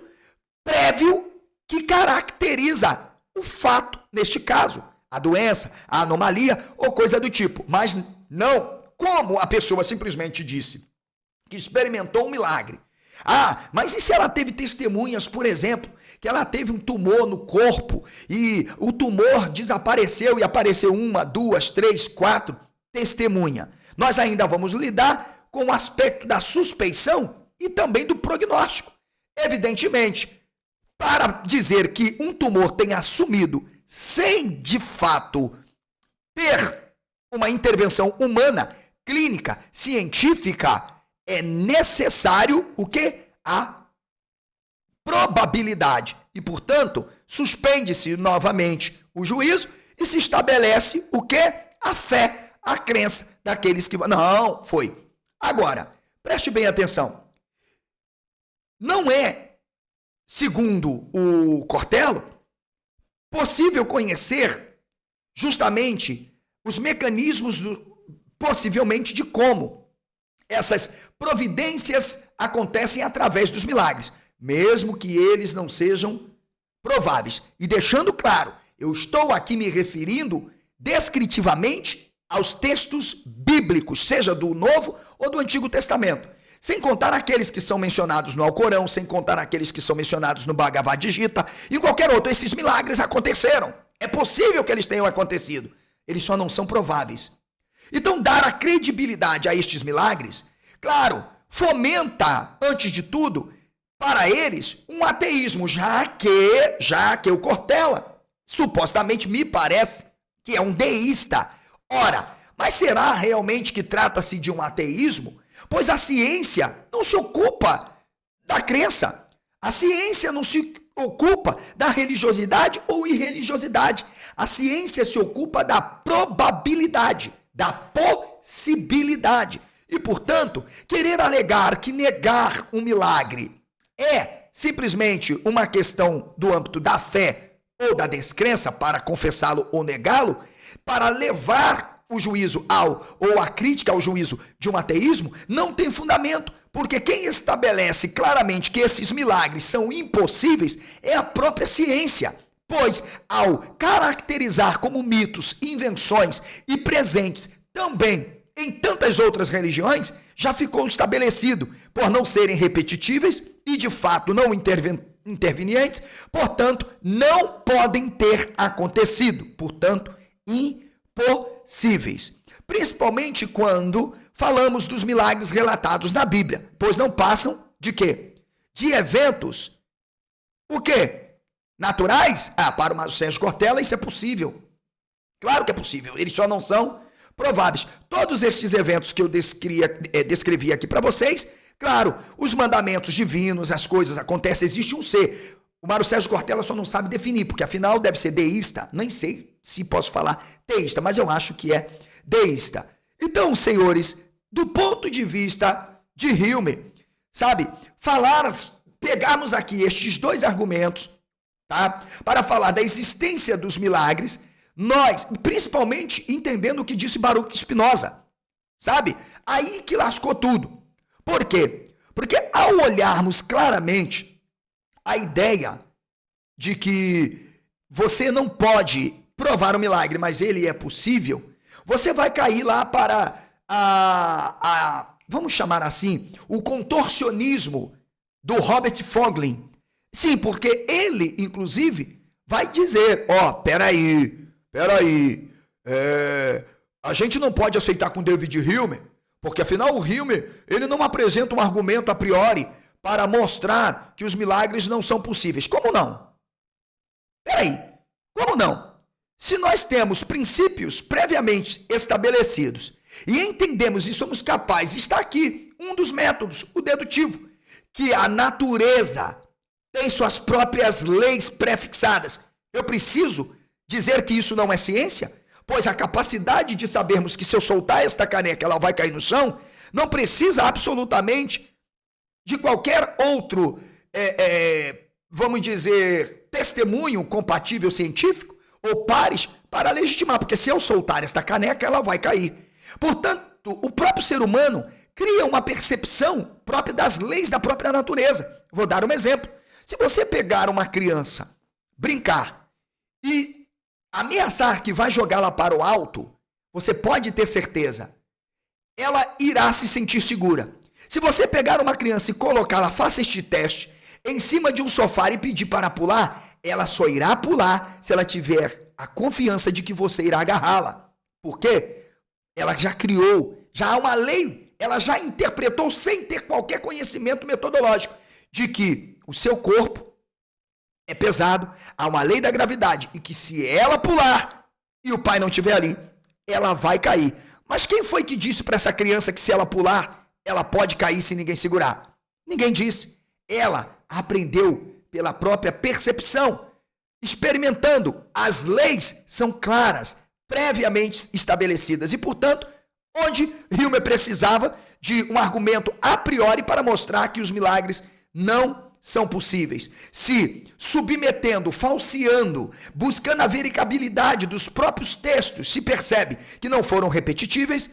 prévio que caracteriza o fato, neste caso, a doença, a anomalia ou coisa do tipo. Mas não como a pessoa simplesmente disse que experimentou um milagre. Ah, mas e se ela teve testemunhas, por exemplo, que ela teve um tumor no corpo e o tumor desapareceu e apareceu 1, 2, 3, 4 testemunha. Nós ainda vamos lidar com o aspecto da suspeição e também do prognóstico. Evidentemente, para dizer que um tumor tenha assumido sem, de fato, ter uma intervenção humana, clínica, científica, é necessário o quê? A probabilidade e, portanto, suspende-se novamente o juízo e se estabelece o quê? A fé, a crença daqueles que... Não, foi. Agora, preste bem atenção. Não é, segundo o Cortella, possível conhecer justamente os mecanismos, possivelmente, de como essas providências acontecem através dos milagres, mesmo que eles não sejam prováveis. E deixando claro, eu estou aqui me referindo descritivamente aos textos bíblicos, seja do Novo ou do Antigo Testamento. Sem contar aqueles que são mencionados no Alcorão, sem contar aqueles que são mencionados no Bhagavad Gita e qualquer outro. Esses milagres aconteceram. É possível que eles tenham acontecido. Eles só não são prováveis. Então, dar a credibilidade a estes milagres, claro, fomenta, antes de tudo, para eles, um ateísmo, já que o Cortella, supostamente me parece que é um deísta. Ora, mas será realmente que trata-se de um ateísmo? Pois a ciência não se ocupa da crença. A ciência não se ocupa da religiosidade ou irreligiosidade. A ciência se ocupa da probabilidade, da possibilidade. E, portanto, querer alegar que negar um milagre é simplesmente uma questão do âmbito da fé ou da descrença para confessá-lo ou negá-lo, para levar o juízo ou a crítica ao juízo de um ateísmo, não tem fundamento, porque quem estabelece claramente que esses milagres são impossíveis é a própria ciência, pois ao caracterizar como mitos, invenções e presentes também em tantas outras religiões, já ficou estabelecido por não serem repetitíveis e de fato não intervenientes, portanto não podem ter acontecido, portanto impossíveis. Principalmente quando falamos dos milagres relatados na Bíblia, pois não passam de quê? De eventos, o quê? Naturais? Para o Mário Sérgio Cortella isso é possível. Claro que é possível, eles só não são prováveis. Todos esses eventos que eu descrevi aqui para vocês, claro, os mandamentos divinos, as coisas acontecem, existe um ser. O Mário Sérgio Cortella só não sabe definir, porque afinal deve ser deísta, nem sei se posso falar teísta, mas eu acho que é deísta. Então, senhores, do ponto de vista de Hume, sabe, pegarmos aqui estes dois argumentos, tá, para falar da existência dos milagres, nós, principalmente entendendo o que disse Baruch Spinoza, sabe, aí que lascou tudo. Por quê? Porque ao olharmos claramente a ideia de que você não pode provar um milagre, mas ele é possível, você vai cair lá para vamos chamar assim, o contorcionismo do Robert Fogelin. Sim, porque ele, inclusive, vai dizer, peraí, a gente não pode aceitar com David Hume, porque afinal o Hume, ele não apresenta um argumento a priori para mostrar que os milagres não são possíveis. Como não? Peraí, como não? Se nós temos princípios previamente estabelecidos e entendemos e somos capazes, está aqui um dos métodos, o dedutivo, que a natureza tem suas próprias leis prefixadas. Eu preciso dizer que isso não é ciência? Pois a capacidade de sabermos que se eu soltar esta caneca ela vai cair no chão, não precisa absolutamente de qualquer outro, vamos dizer, testemunho compatível científico ou pares para legitimar, porque se eu soltar esta caneca ela vai cair. Portanto, o próprio ser humano cria uma percepção própria das leis da própria natureza. Vou dar um exemplo. Se você pegar uma criança, brincar e ameaçar que vai jogá-la para o alto, você pode ter certeza, ela irá se sentir segura. Se você pegar uma criança e colocá-la, faça este teste, em cima de um sofá e pedir para pular, ela só irá pular se ela tiver a confiança de que você irá agarrá-la. Por quê? Ela já criou, já há uma lei, ela já interpretou sem ter qualquer conhecimento metodológico de que o seu corpo é pesado, há uma lei da gravidade e que se ela pular e o pai não estiver ali, ela vai cair. Mas quem foi que disse para essa criança que se ela pular, ela pode cair se ninguém segurar? Ninguém disse. Ela aprendeu pela própria percepção. experimentando. As leis são claras, previamente estabelecidas e, portanto, onde Hilmer precisava de um argumento a priori para mostrar que os milagres não são possíveis. Se submetendo, falseando, buscando a verificabilidade dos próprios textos, se percebe que não foram repetitíveis,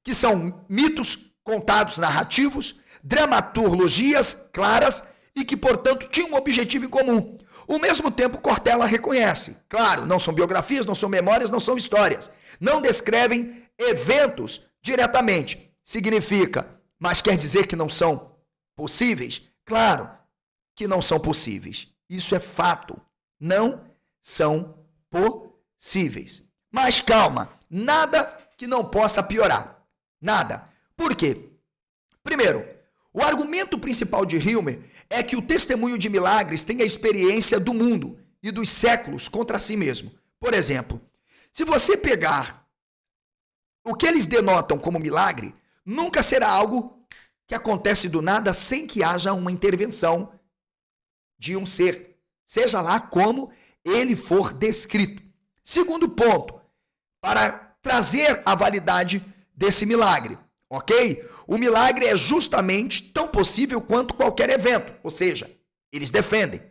que são mitos contados narrativos, dramaturgias claras e que, portanto, tinham um objetivo em comum. Ao mesmo tempo, Cortella reconhece. Claro, não são biografias, não são memórias, não são histórias. Não descrevem eventos diretamente. Significa, mas quer dizer que não são possíveis? Claro que não são possíveis. Isso é fato. Não são possíveis. Mas calma, nada que não possa piorar. Nada. Por quê? Primeiro, o argumento principal de Hilmer é que o testemunho de milagres tem a experiência do mundo e dos séculos contra si mesmo. Por exemplo, se você pegar o que eles denotam como milagre, nunca será algo que acontece do nada sem que haja uma intervenção de um ser, seja lá como ele for descrito. Segundo ponto, para trazer a validade desse milagre, ok? O milagre é justamente tão possível quanto qualquer evento, ou seja, eles defendem.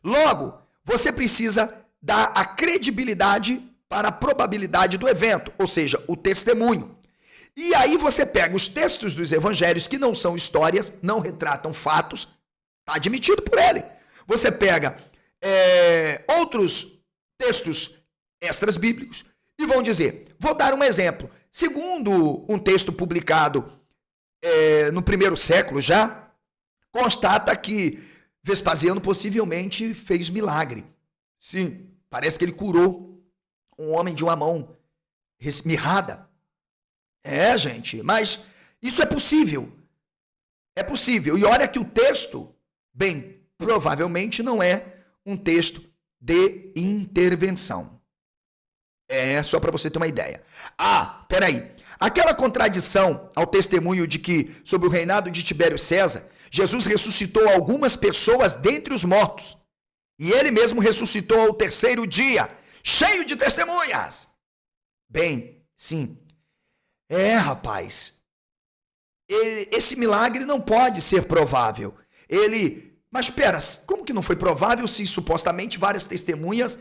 Logo, você precisa dar a credibilidade para a probabilidade do evento, ou seja, o testemunho. E aí você pega os textos dos evangelhos, que não são histórias, não retratam fatos, está admitido por ele. Você pega outros textos extras bíblicos e vão dizer, vou dar um exemplo. Segundo um texto publicado no primeiro século já, constata que Vespasiano possivelmente fez milagre. Sim, parece que ele curou um homem de uma mão mirrada. Gente, mas isso é possível. É possível. E olha que o texto, bem, provavelmente não é um texto de intervenção. Só para você ter uma ideia. Peraí. Aquela contradição ao testemunho de que, sob o reinado de Tibério César, Jesus ressuscitou algumas pessoas dentre os mortos. E ele mesmo ressuscitou ao terceiro dia, cheio de testemunhas. Bem, sim. Rapaz. Esse milagre não pode ser provável. Mas espera, como que não foi provável se supostamente várias testemunhas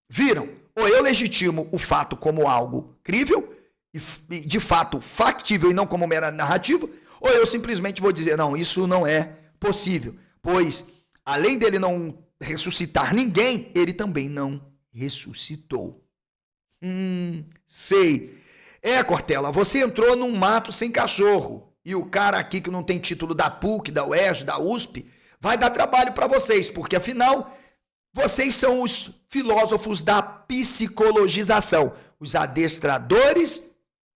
viram? Ou eu legitimo o fato como algo crível, e de fato factível e não como mera narrativa, ou eu simplesmente vou dizer, não, isso não é possível, pois além dele não ressuscitar ninguém, ele também não ressuscitou. Sei. Cortella, você entrou num mato sem cachorro, e o cara aqui que não tem título da PUC, da UERJ, da USP, vai dar trabalho para vocês, porque afinal, vocês são os filósofos da psicologização, os adestradores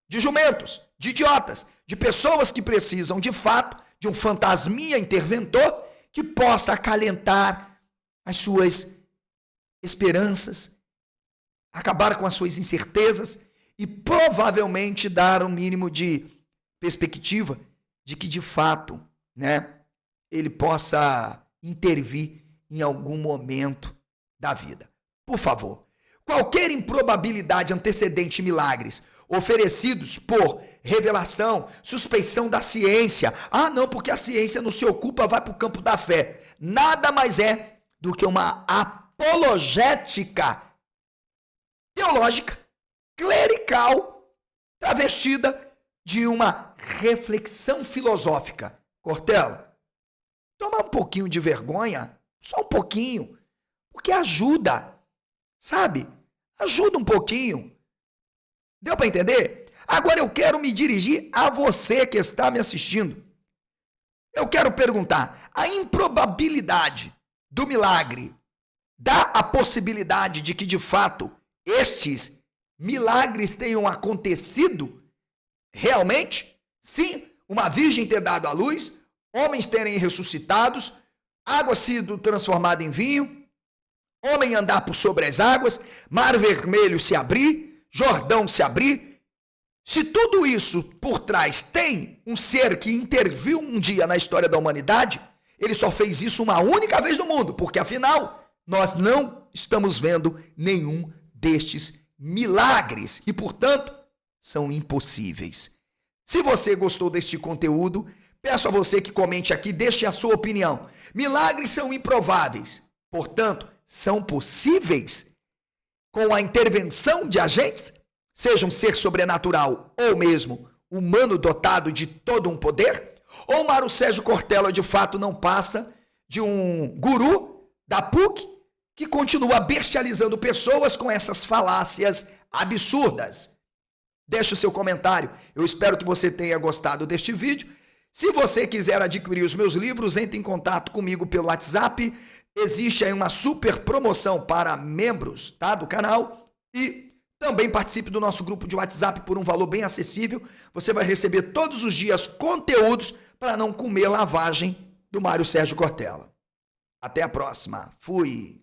de jumentos, de idiotas, de pessoas que precisam, de fato, de um fantasminha interventor que possa acalentar as suas esperanças, acabar com as suas incertezas e provavelmente dar um mínimo de perspectiva de que, de fato, ele possa intervir em algum momento da vida. Por favor, qualquer improbabilidade antecedente milagres oferecidos por revelação, suspeição da ciência. Não, porque a ciência não se ocupa, vai para o campo da fé. Nada mais é do que uma apologética teológica, clerical, travestida de uma reflexão filosófica. Cortella, toma um pouquinho de vergonha, só um pouquinho, porque ajuda, sabe? Ajuda um pouquinho. Deu para entender? Agora eu quero me dirigir a você que está me assistindo. Eu quero perguntar, a improbabilidade do milagre dá a possibilidade de que, de fato, estes milagres tenham acontecido realmente? Sim, uma virgem ter dado à luz, homens terem ressuscitados, água sido transformada em vinho, homem andar por sobre as águas, mar vermelho se abrir, Jordão se abrir. Se tudo isso por trás tem um ser que interviu um dia na história da humanidade, ele só fez isso uma única vez no mundo, porque afinal, nós não estamos vendo nenhum destes milagres e, portanto, são impossíveis. Se você gostou deste conteúdo, peço a você que comente aqui, deixe a sua opinião. Milagres são improváveis, portanto, são possíveis com a intervenção de agentes, seja um ser sobrenatural ou mesmo humano dotado de todo um poder? Ou Mário Sérgio Cortella de fato não passa de um guru da PUC que continua bestializando pessoas com essas falácias absurdas? Deixe o seu comentário. Eu espero que você tenha gostado deste vídeo. Se você quiser adquirir os meus livros, entre em contato comigo pelo WhatsApp. Existe aí uma super promoção para membros, tá, do canal. E também participe do nosso grupo de WhatsApp por um valor bem acessível. Você vai receber todos os dias conteúdos para não comer lavagem do Mário Sérgio Cortella. Até a próxima. Fui!